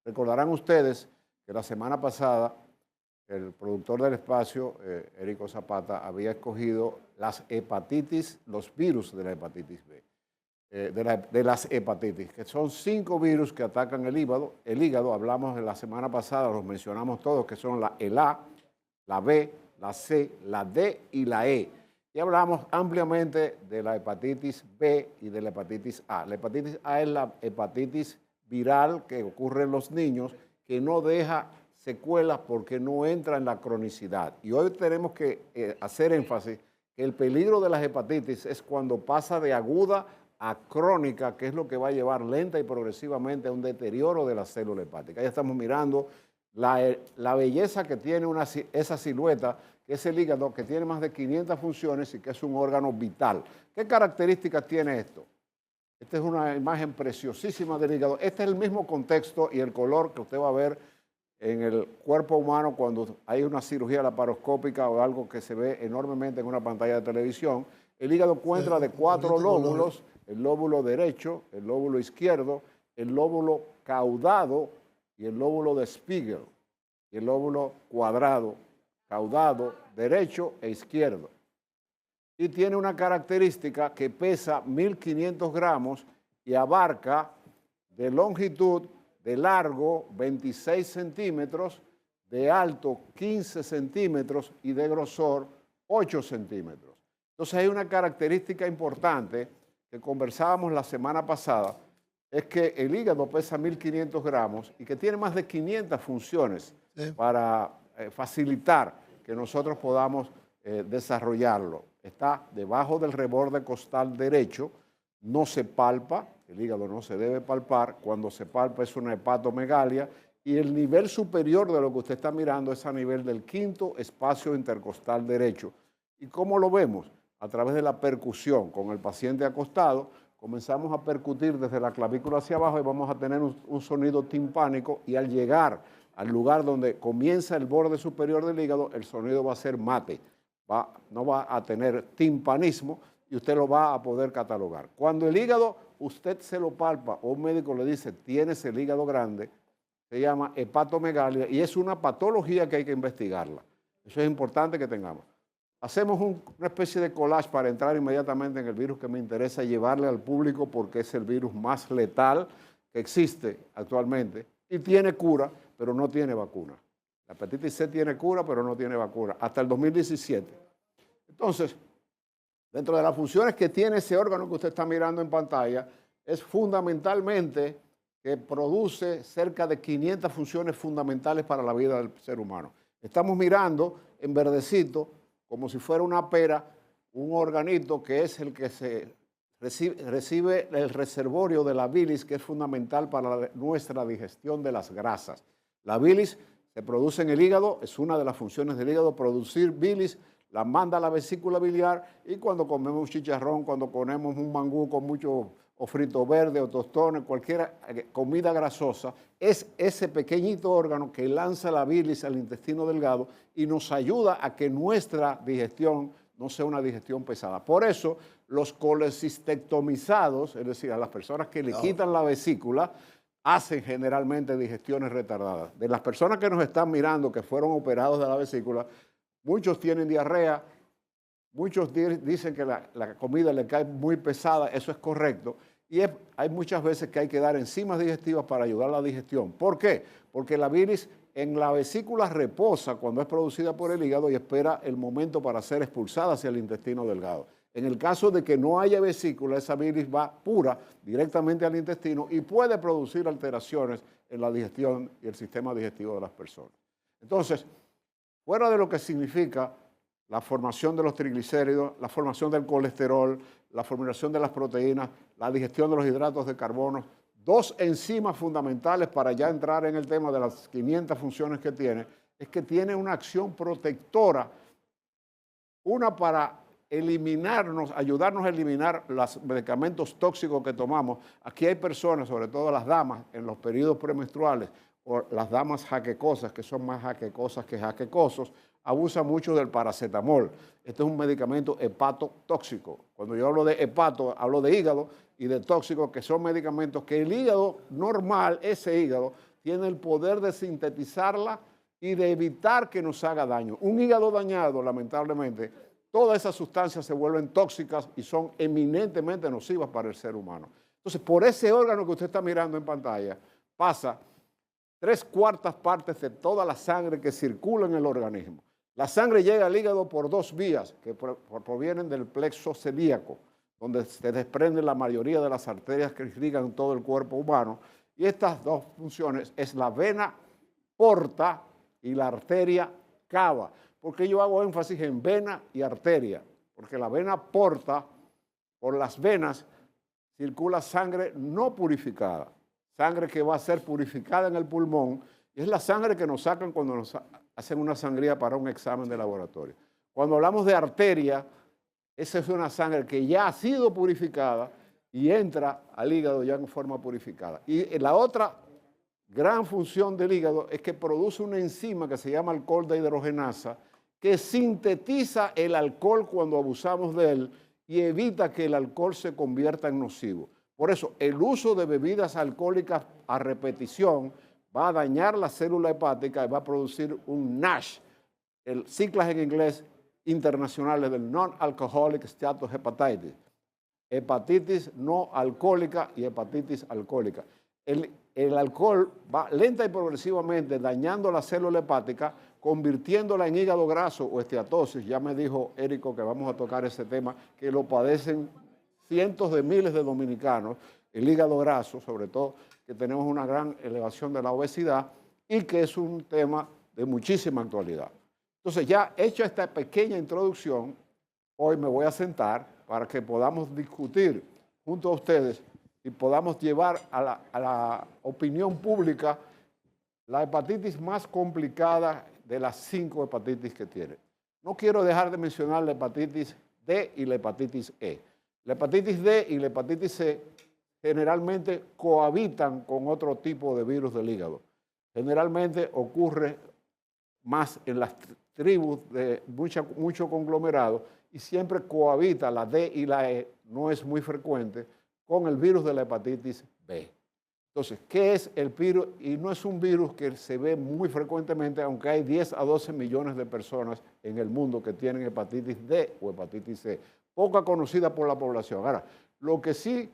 Recordarán ustedes que la semana pasada el productor del espacio, Érico Zapata, había escogido las hepatitis, los virus de la hepatitis B, de las hepatitis, que son 5 virus que atacan el hígado. Hablamos de la semana pasada, los mencionamos todos, que son el A, la B, la C, la D y la E. Y hablamos ampliamente de la hepatitis B y de la hepatitis A. La hepatitis A es la hepatitis viral que ocurre en los niños, que no deja secuelas porque no entra en la cronicidad. Y hoy tenemos que hacer énfasis que el peligro de las hepatitis es cuando pasa de aguda a crónica, que es lo que va a llevar lenta y progresivamente a un deterioro de la célula hepática. Ya estamos mirando la belleza que tiene esa silueta, que es el hígado, que tiene más de 500 funciones y que es un órgano vital. ¿Qué características tiene esto? Esta es una imagen preciosísima del hígado. Este es el mismo contexto y el color que usted va a ver en el cuerpo humano cuando hay una cirugía laparoscópica o algo que se ve enormemente en una pantalla de televisión. El hígado cuenta de 4 lóbulos: el lóbulo derecho, el lóbulo izquierdo, el lóbulo caudado y el lóbulo de Spiegel, y el lóbulo cuadrado, caudado, derecho e izquierdo. Y tiene una característica que pesa 1.500 gramos y abarca de longitud, de largo 26 centímetros, de alto 15 centímetros y de grosor 8 centímetros. Entonces hay una característica importante que conversábamos la semana pasada, es que el hígado pesa 1.500 gramos y que tiene más de 500 funciones para facilitar que nosotros podamos desarrollarlo. Está debajo del reborde costal derecho, no se palpa, el hígado no se debe palpar, cuando se palpa es una hepatomegalia y el nivel superior de lo que usted está mirando es a nivel del 5º espacio intercostal derecho. ¿Y cómo lo vemos? A través de la percusión. Con el paciente acostado comenzamos a percutir desde la clavícula hacia abajo y vamos a tener un sonido timpánico, y al llegar al lugar donde comienza el borde superior del hígado, el sonido va a ser mate, no va a tener timpanismo y usted lo va a poder catalogar. Cuando el hígado usted se lo palpa o un médico le dice tienes el hígado grande, se llama hepatomegalia y es una patología que hay que investigarla. Eso es importante que tengamos. Hacemos una especie de collage para entrar inmediatamente en el virus que me interesa llevarle al público porque es el virus más letal que existe actualmente y tiene cura, pero no tiene vacuna. La hepatitis C tiene cura, pero no tiene vacuna, hasta el 2017. Entonces, dentro de las funciones que tiene ese órgano que usted está mirando en pantalla, es fundamentalmente que produce cerca de 500 funciones fundamentales para la vida del ser humano. Estamos mirando en verdecito, como si fuera una pera, un organito que es el que recibe el reservorio de la bilis, que es fundamental para nuestra digestión de las grasas. La bilis se produce en el hígado, es una de las funciones del hígado, producir bilis, la manda a la vesícula biliar, y cuando comemos un chicharrón, cuando comemos un mangú con mucho o frito verde o tostones, cualquier comida grasosa, es ese pequeñito órgano que lanza la bilis al intestino delgado y nos ayuda a que nuestra digestión no sea una digestión pesada. Por eso los colecistectomizados, es decir, a las personas que le quitan la vesícula, hacen generalmente digestiones retardadas. De las personas que nos están mirando, que fueron operados de la vesícula, muchos tienen diarrea, muchos dicen que la comida le cae muy pesada, eso es correcto, y hay muchas veces que hay que dar enzimas digestivas para ayudar a la digestión. ¿Por qué? Porque la bilis en la vesícula reposa cuando es producida por el hígado y espera el momento para ser expulsada hacia el intestino delgado. En el caso de que no haya vesícula, esa bilis va pura directamente al intestino y puede producir alteraciones en la digestión y el sistema digestivo de las personas. Entonces, fuera de lo que significa la formación de los triglicéridos, la formación del colesterol, la formación de las proteínas, la digestión de los hidratos de carbono, 2 enzimas fundamentales para ya entrar en el tema de las 500 funciones que tiene, es que tiene una acción protectora, una para eliminarnos, ayudarnos a eliminar los medicamentos tóxicos que tomamos. Aquí hay personas, sobre todo las damas, en los periodos premenstruales, o las damas jaquecosas, que son más jaquecosas que jaquecosos, abusan mucho del paracetamol. Este es un medicamento hepatotóxico. Cuando yo hablo de hepato, hablo de hígado, y de tóxicos, que son medicamentos que el hígado normal, ese hígado, tiene el poder de sintetizarla y de evitar que nos haga daño. Un hígado dañado, lamentablemente, todas esas sustancias se vuelven tóxicas y son eminentemente nocivas para el ser humano. Entonces, por ese órgano que usted está mirando en pantalla, pasa 3/4 partes de toda la sangre que circula en el organismo. La sangre llega al hígado por 2 vías que provienen del plexo celíaco, donde se desprenden la mayoría de las arterias que irrigan todo el cuerpo humano. Y estas 2 funciones es la vena porta y la arteria cava. ¿Por qué yo hago énfasis en vena y arteria? Porque la vena porta, por las venas, circula sangre no purificada, sangre que va a ser purificada en el pulmón, y es la sangre que nos sacan cuando nos hacen una sangría para un examen de laboratorio. Cuando hablamos de arteria, esa es una sangre que ya ha sido purificada y entra al hígado ya en forma purificada. Y la otra gran función del hígado es que produce una enzima que se llama alcohol deshidrogenasa, que sintetiza el alcohol cuando abusamos de él y evita que el alcohol se convierta en nocivo. Por eso, el uso de bebidas alcohólicas a repetición va a dañar la célula hepática y va a producir un NASH, siglas en inglés internacionales del Non-Alcoholic Steatohepatitis, hepatitis no alcohólica y hepatitis alcohólica. El alcohol va lenta y progresivamente dañando la célula hepática, convirtiéndola en hígado graso o esteatosis. Ya me dijo Érico que vamos a tocar ese tema, que lo padecen cientos de miles de dominicanos, el hígado graso, sobre todo, que tenemos una gran elevación de la obesidad y que es un tema de muchísima actualidad. Entonces, ya hecha esta pequeña introducción, hoy me voy a sentar para que podamos discutir junto a ustedes y podamos llevar a la opinión pública la hepatitis más complicada de las 5 hepatitis que tiene. No quiero dejar de mencionar la hepatitis D y la hepatitis E. La hepatitis D y la hepatitis C generalmente cohabitan con otro tipo de virus del hígado. Generalmente ocurre más en las tribus de mucho conglomerado y siempre cohabita la D y la E, no es muy frecuente, con el virus de la hepatitis B. Entonces, ¿qué es el virus? Y no es un virus que se ve muy frecuentemente, aunque hay 10 a 12 millones de personas en el mundo que tienen hepatitis D o hepatitis C, poca conocida por la población. Ahora, lo que sí,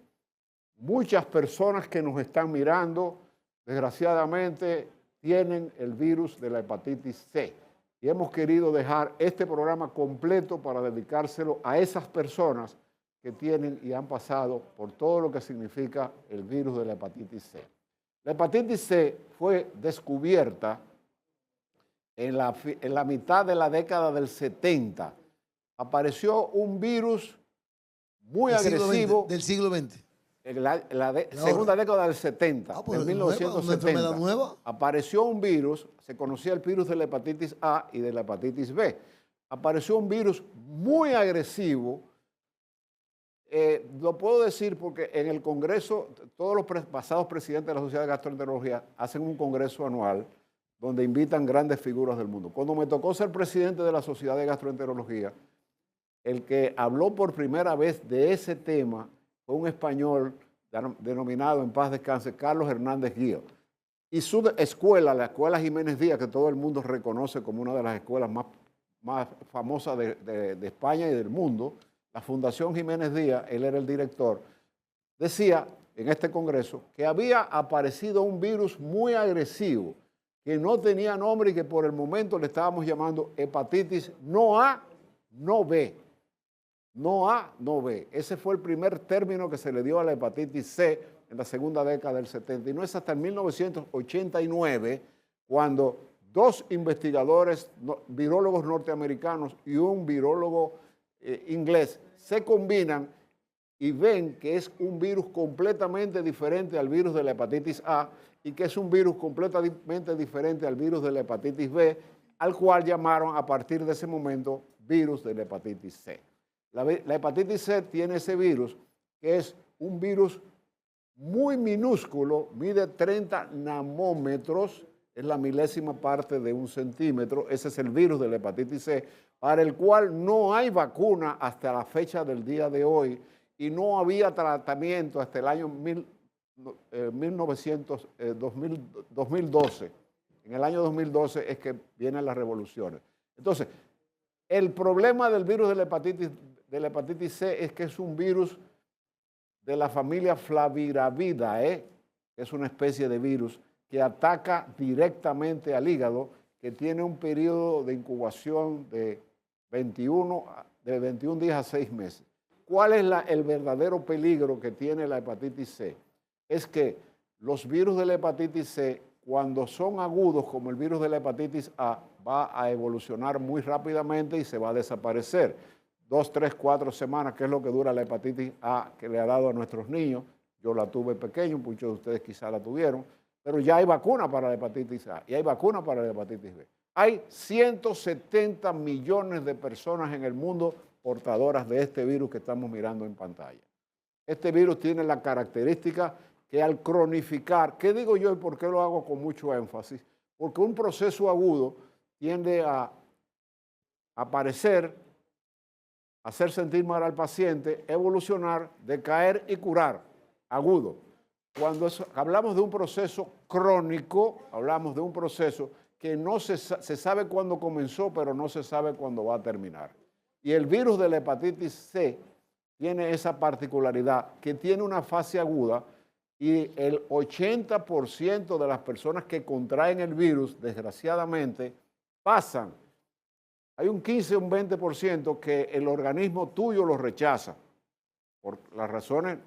muchas personas que nos están mirando, desgraciadamente, tienen el virus de la hepatitis C. Y hemos querido dejar este programa completo para dedicárselo a esas personas que tienen y han pasado por todo lo que significa el virus de la hepatitis C. La hepatitis C fue descubierta en la mitad de la década del 70. Apareció un virus muy agresivo. Del siglo XX. En la segunda década del 70, en 1970, ¿una enfermedad nueva? apareció un virus, se conocía el virus de la hepatitis A y de la hepatitis B. Apareció un virus muy agresivo. Lo puedo decir porque en el Congreso, todos los pasados presidentes de la Sociedad de Gastroenterología hacen un congreso anual donde invitan grandes figuras del mundo. Cuando me tocó ser presidente de la Sociedad de Gastroenterología, el que habló por primera vez de ese tema fue un español denominado, en paz descanse, Carlos Hernández Guío. Y su escuela, la Escuela Jiménez Díaz, que todo el mundo reconoce como una de las escuelas más famosas de España y del mundo, la Fundación Jiménez Díaz, él era el director, decía en este congreso que había aparecido un virus muy agresivo, que no tenía nombre y que por el momento le estábamos llamando hepatitis no A, no B. No A, no B. Ese fue el primer término que se le dio a la hepatitis C en la segunda década del 70. Y no es hasta el 1989 cuando 2 investigadores, virólogos norteamericanos y un virólogo inglés, se combinan y ven que es un virus completamente diferente al virus de la hepatitis A y que es un virus completamente diferente al virus de la hepatitis B, al cual llamaron a partir de ese momento virus de la hepatitis C. La hepatitis C tiene ese virus, que es un virus muy minúsculo, mide 30 nanómetros, es la milésima parte de 1 centímetro. Ese es el virus de la hepatitis C, para el cual no hay vacuna hasta la fecha del día de hoy y no había tratamiento hasta el año 2012. En el año 2012 es que vienen las revoluciones. Entonces, el problema del virus de la hepatitis C es que es un virus de la familia Flaviravidae, que es una especie de virus que ataca directamente al hígado, que tiene un periodo de incubación de 21 días a 6 meses. ¿Cuál es el verdadero peligro que tiene la hepatitis C? Es que los virus de la hepatitis C, cuando son agudos, como el virus de la hepatitis A, va a evolucionar muy rápidamente y se va a desaparecer. 2, 3, 4 semanas, que es lo que dura la hepatitis A que le ha dado a nuestros niños. Yo la tuve pequeño, muchos de ustedes quizá la tuvieron, pero ya hay vacuna para la hepatitis A y hay vacuna para la hepatitis B. Hay 170 millones de personas en el mundo portadoras de este virus que estamos mirando en pantalla. Este virus tiene la característica que al cronificar, ¿qué digo yo y por qué lo hago con mucho énfasis? Porque un proceso agudo tiende a aparecer, hacer sentir mal al paciente, evolucionar, decaer y curar, agudo. Cuando hablamos de un proceso crónico, hablamos de un proceso que no se sabe cuándo comenzó, pero no se sabe cuándo va a terminar. Y el virus de la hepatitis C tiene esa particularidad, que tiene una fase aguda y el 80% de las personas que contraen el virus, desgraciadamente, pasan. Hay un 15 o un 20% que el organismo tuyo lo rechaza por las razones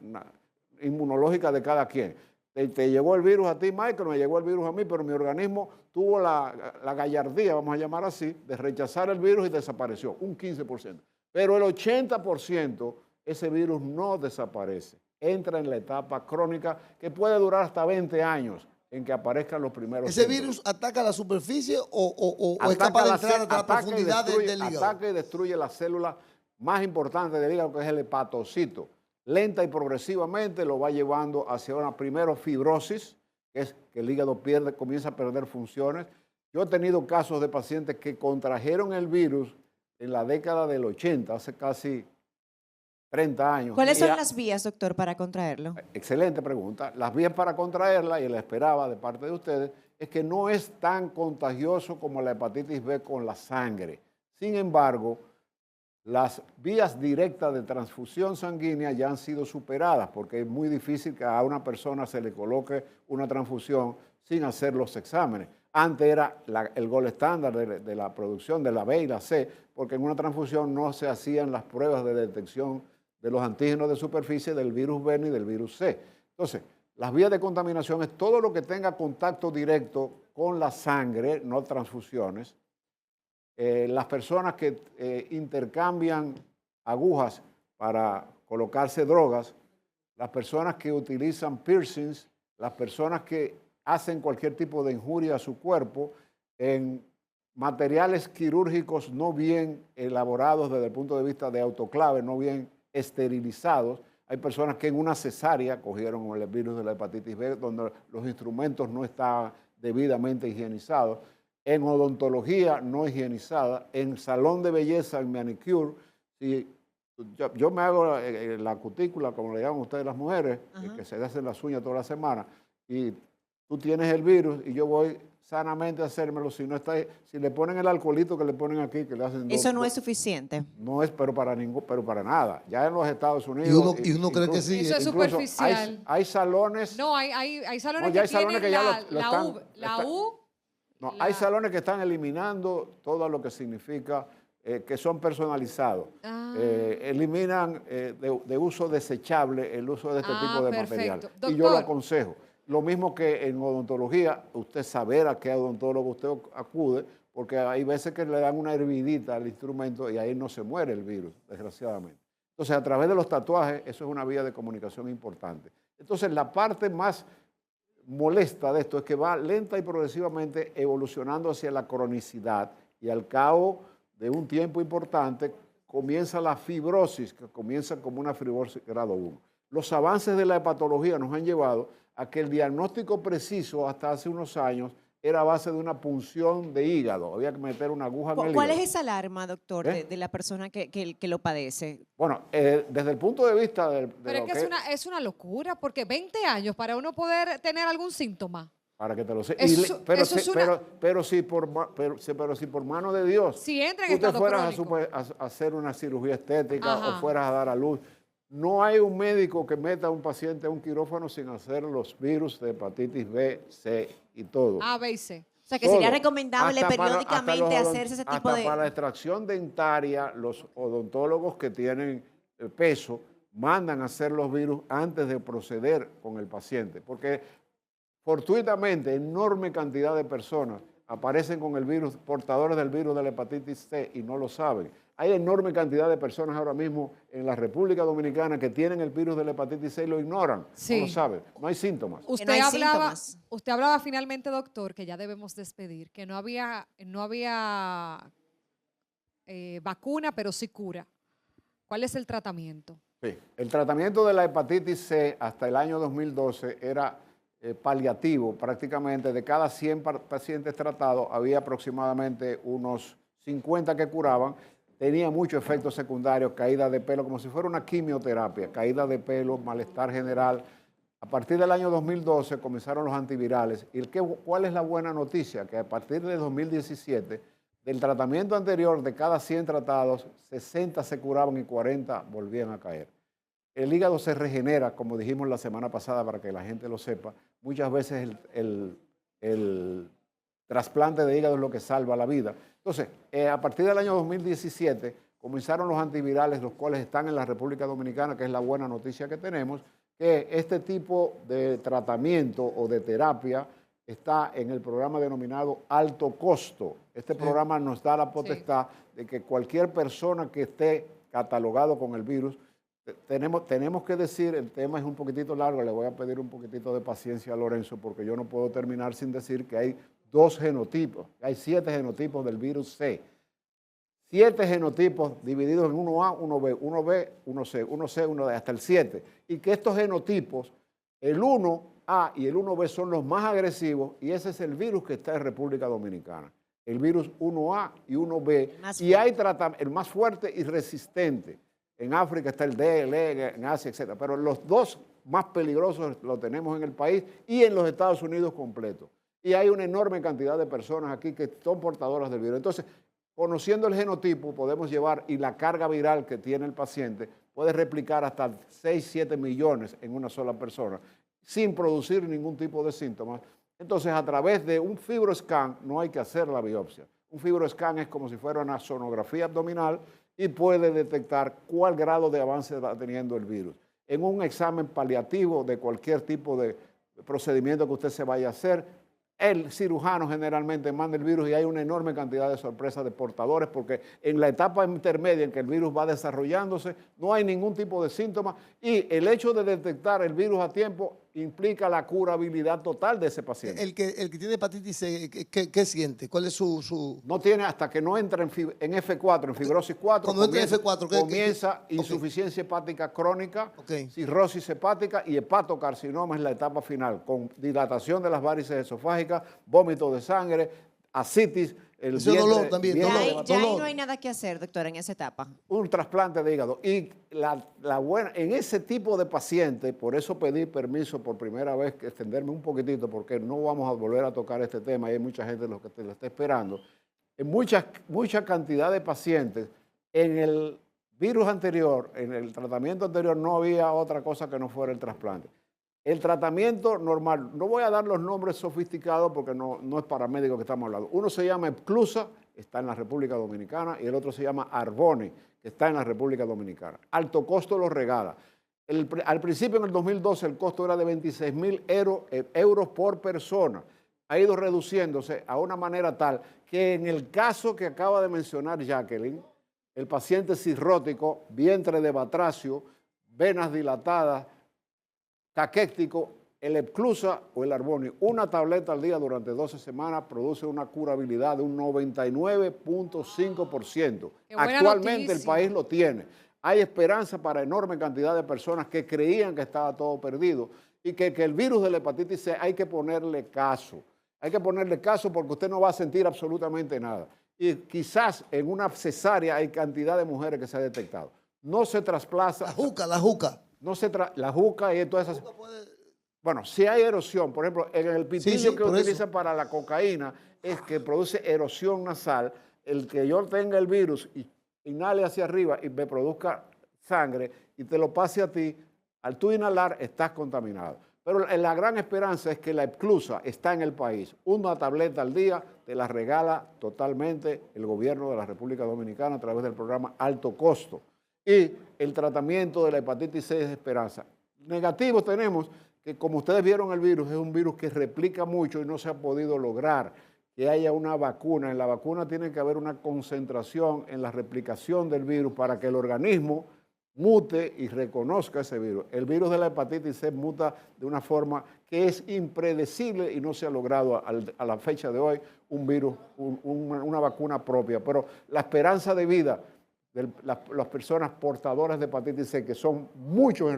inmunológicas de cada quien. Te llegó el virus a ti, Michael, me llegó el virus a mí, pero mi organismo tuvo la gallardía, vamos a llamar así, de rechazar el virus y desapareció, un 15%. Pero el 80%, ese virus no desaparece. Entra en la etapa crónica que puede durar hasta 20 años en que aparezcan los primeros ¿Ese síntomas. virus ataca la superficie o es capaz de entrar hasta la profundidad del hígado? Ataca y destruye la célula más importante del hígado, que es el hepatocito. Lenta y progresivamente lo va llevando hacia una primero fibrosis, que es que el hígado comienza a perder funciones. Yo he tenido casos de pacientes que contrajeron el virus en la década del 80, hace casi 30 años. ¿Cuáles son las vías, doctor, para contraerlo? Excelente pregunta. Las vías para contraerla, y la esperaba de parte de ustedes, es que no es tan contagioso como la hepatitis B con la sangre. Sin embargo, las vías directas de transfusión sanguínea ya han sido superadas porque es muy difícil que a una persona se le coloque una transfusión sin hacer los exámenes. Antes era el gol estándar de la producción de la B y la C, porque en una transfusión no se hacían las pruebas de detección de los antígenos de superficie del virus B ni del virus C. Entonces, las vías de contaminación es todo lo que tenga contacto directo con la sangre, no transfusiones. Las personas que intercambian agujas para colocarse drogas, las personas que utilizan piercings, las personas que hacen cualquier tipo de injuria a su cuerpo en materiales quirúrgicos no bien elaborados desde el punto de vista de autoclave, no bien esterilizados. Hay personas que en una cesárea cogieron el virus de la hepatitis B, donde los instrumentos no estaban debidamente higienizados. En odontología no higienizada, en salón de belleza, en manicure, si yo me hago la cutícula, como le llaman ustedes las mujeres, que se hacen las uñas toda la semana, y tú tienes el virus y yo voy sanamente a hacérmelo, si le ponen el alcoholito que le ponen aquí, que le hacen Eso no es suficiente. No es, pero para nada. Ya en los Estados Unidos. Y uno cree que sí. Eso es superficial. Hay salones. No, hay salones ya que hay salones tienen que ya la U. No, hay salones que están eliminando todo lo que significa que son personalizados. Eliminan de uso desechable el uso de este tipo de material. Doctor. Y yo lo aconsejo. Lo mismo que en odontología, usted saber a qué odontólogo usted acude, porque hay veces que le dan una hervidita al instrumento y ahí no se muere el virus, desgraciadamente. Entonces, a través de los tatuajes, eso es una vía de comunicación importante. Entonces, la parte más molesta de esto es que va lenta y progresivamente evolucionando hacia la cronicidad y al cabo de un tiempo importante comienza la fibrosis, que comienza como una fibrosis grado 1. Los avances de la hepatología nos han llevado a que el diagnóstico preciso hasta hace unos años era a base de una punción de hígado. Había que meter una aguja en el ¿Cuál es hígado. esa alarma, doctor, de la persona que lo padece? Bueno, desde el punto de vista de Pero es lo que es una locura, porque 20 años para uno poder tener algún síntoma. para que te lo sepas. Eso- eso es una- Pero si por mano de Dios Si entra en tú te estado fueras crónico. a hacer una cirugía estética Ajá. o fueras a dar a luz, no hay un médico que meta a un paciente a un quirófano sin hacer los virus de hepatitis B, C y todo. A, B y C. O sea, que sería Todo. recomendable Hasta periódicamente los hacerse ese tipo hasta de... para la extracción dentaria, los odontólogos que tienen peso mandan a hacer los virus antes de proceder con el paciente, porque fortuitamente enorme cantidad de personas aparecen con el virus, portadores del virus de la hepatitis C y no lo saben. Hay enorme cantidad de personas ahora mismo en la República Dominicana que tienen el virus de la hepatitis C y lo ignoran, Sí. no lo saben, no hay síntomas. no hay síntomas. Usted hablaba finalmente, doctor, que ya debemos despedir, que no había vacuna, pero sí cura. ¿Cuál es el tratamiento? Sí, el tratamiento de la hepatitis C hasta el año 2012 era paliativo, prácticamente de cada 100 pacientes tratados había aproximadamente unos 50 que curaban, tenía muchos efectos secundarios, caída de pelo, como si fuera una quimioterapia, caída de pelo, malestar general. A partir del año 2012 comenzaron los antivirales. ¿Y cuál es la buena noticia? Que a partir de 2017, del tratamiento anterior, de cada 100 tratados, 60 se curaban y 40 volvían a caer. El hígado se regenera, como dijimos la semana pasada, para que la gente lo sepa. Muchas veces el trasplante de hígado es lo que salva la vida. Entonces, a partir del año 2017 comenzaron los antivirales, los cuales están en la República Dominicana, que es la buena noticia que tenemos, que este tipo de tratamiento o de terapia está en el programa denominado alto costo. Este programa nos da la potestad de que cualquier persona que esté catalogado con el virus, tenemos que decir, el tema es un poquitito largo, le voy a pedir un poquitito de paciencia a Lorenzo porque yo no puedo terminar sin decir que hay 2 genotipos, hay 7 genotipos del virus C. 7 genotipos divididos en 1A, 1B, 1B, 1C, 1C, 1D, hasta el 7. Y que estos genotipos, el 1A y el 1B son los más agresivos y ese es el virus que está en República Dominicana. El virus 1A y 1B. Y hay el más fuerte y resistente. En África está el D, el E, en Asia, etc. Pero los 2 más peligrosos los tenemos en el país y en los Estados Unidos completo. Y hay una enorme cantidad de personas aquí que son portadoras del virus. Entonces, conociendo el genotipo, podemos llevar, y la carga viral que tiene el paciente, puede replicar hasta 6, 7 millones en una sola persona, sin producir ningún tipo de síntomas. Entonces, a través de un fibroscan, no hay que hacer la biopsia. Un fibroscan es como si fuera una sonografía abdominal y puede detectar cuál grado de avance está teniendo el virus. En un examen paliativo de cualquier tipo de procedimiento que usted se vaya a hacer, el cirujano generalmente manda el virus y hay una enorme cantidad de sorpresas de portadores porque en la etapa intermedia en que el virus va desarrollándose no hay ningún tipo de síntomas y el hecho de detectar el virus a tiempo implica la curabilidad total de ese paciente. El que tiene hepatitis C, ¿qué siente? ¿Cuál es su...? No tiene hasta que no entra en F4, en fibrosis 4, Cuando entra en F4, comienza insuficiencia hepática crónica, Ok. cirrosis hepática y hepatocarcinoma es la etapa final, con dilatación de las varices esofágicas, vómito de sangre, ascitis, el Ese dolor también, Ya, dolor. ahí no hay nada que hacer, doctora, en esa etapa. un trasplante de hígado. Y la buena, en ese tipo de pacientes, por eso pedí permiso por primera vez, que extenderme un poquitito, porque no vamos a volver a tocar este tema y hay mucha gente lo que te lo está esperando. En mucha cantidad de pacientes, en el virus anterior, en el tratamiento anterior, no había otra cosa que no fuera el trasplante. El tratamiento normal, no voy a dar los nombres sofisticados porque no es para médicos que estamos hablando. Uno se llama Epclusa, está en la República Dominicana, y el otro se llama Arbone, que está en la República Dominicana. Alto costo lo regala. Al principio, en el 2012, el costo era de 26.000 euros por persona. Ha ido reduciéndose a una manera tal que en el caso que acaba de mencionar Jacqueline, el paciente cirrótico, vientre de batracio, venas dilatadas, caquéctico, el Epclusa o el Arbone, una tableta al día durante 12 semanas produce una curabilidad de un 99.5%. Actualmente el país lo tiene. Hay esperanza para enorme cantidad de personas que creían que estaba todo perdido y que el virus de la hepatitis C hay que ponerle caso. Hay que ponerle caso porque usted no va a sentir absolutamente nada. Y quizás en una cesárea hay cantidad de mujeres que se ha detectado. No se trasplaza. La juca. La juca y todas esas. Bueno, si hay erosión, por ejemplo, en el pitillo que utiliza para la cocaína es que produce erosión nasal. El que yo tenga el virus y inhale hacia arriba y me produzca sangre y te lo pase a ti, al tú inhalar estás contaminado. Pero la gran esperanza es que la Epclusa está en el país. Una tableta al día te la regala totalmente el gobierno de la República Dominicana a través del programa Alto Costo. Y el tratamiento de la hepatitis C es esperanza. Negativos tenemos que, como ustedes vieron, el virus es un virus que replica mucho y no se ha podido lograr que haya una vacuna. En la vacuna tiene que haber una concentración en la replicación del virus para que el organismo mute y reconozca ese virus. El virus de la hepatitis C muta de una forma que es impredecible y no se ha logrado a la fecha de hoy un virus, una vacuna propia. Pero la esperanza de vida de las personas portadoras de hepatitis C, que son muchos,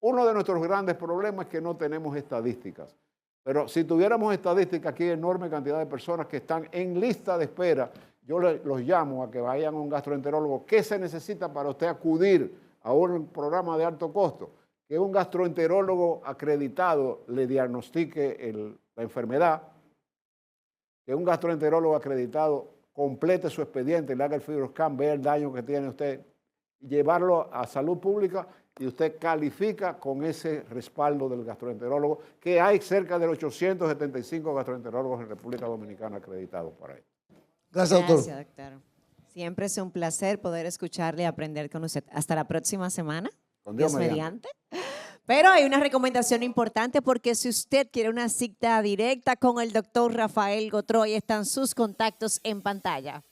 uno de nuestros grandes problemas es que no tenemos estadísticas. Pero si tuviéramos estadísticas, aquí hay enorme cantidad de personas que están en lista de espera. Yo los llamo a que vayan a un gastroenterólogo. ¿Qué se necesita para usted acudir a un programa de alto costo? Que un gastroenterólogo acreditado le diagnostique la enfermedad, que un gastroenterólogo acreditado complete su expediente, le haga el FibroScan, vea el daño que tiene usted, llevarlo a salud pública y usted califica con ese respaldo del gastroenterólogo, que hay cerca de 875 gastroenterólogos en República Dominicana acreditados para esto. Gracias, doctor. Gracias, doctor. Siempre es un placer poder escucharle y aprender con usted. Hasta la próxima semana. Con Dios mediante. Pero hay una recomendación importante porque si usted quiere una cita directa con el doctor Rafael Gotro, ahí están sus contactos en pantalla.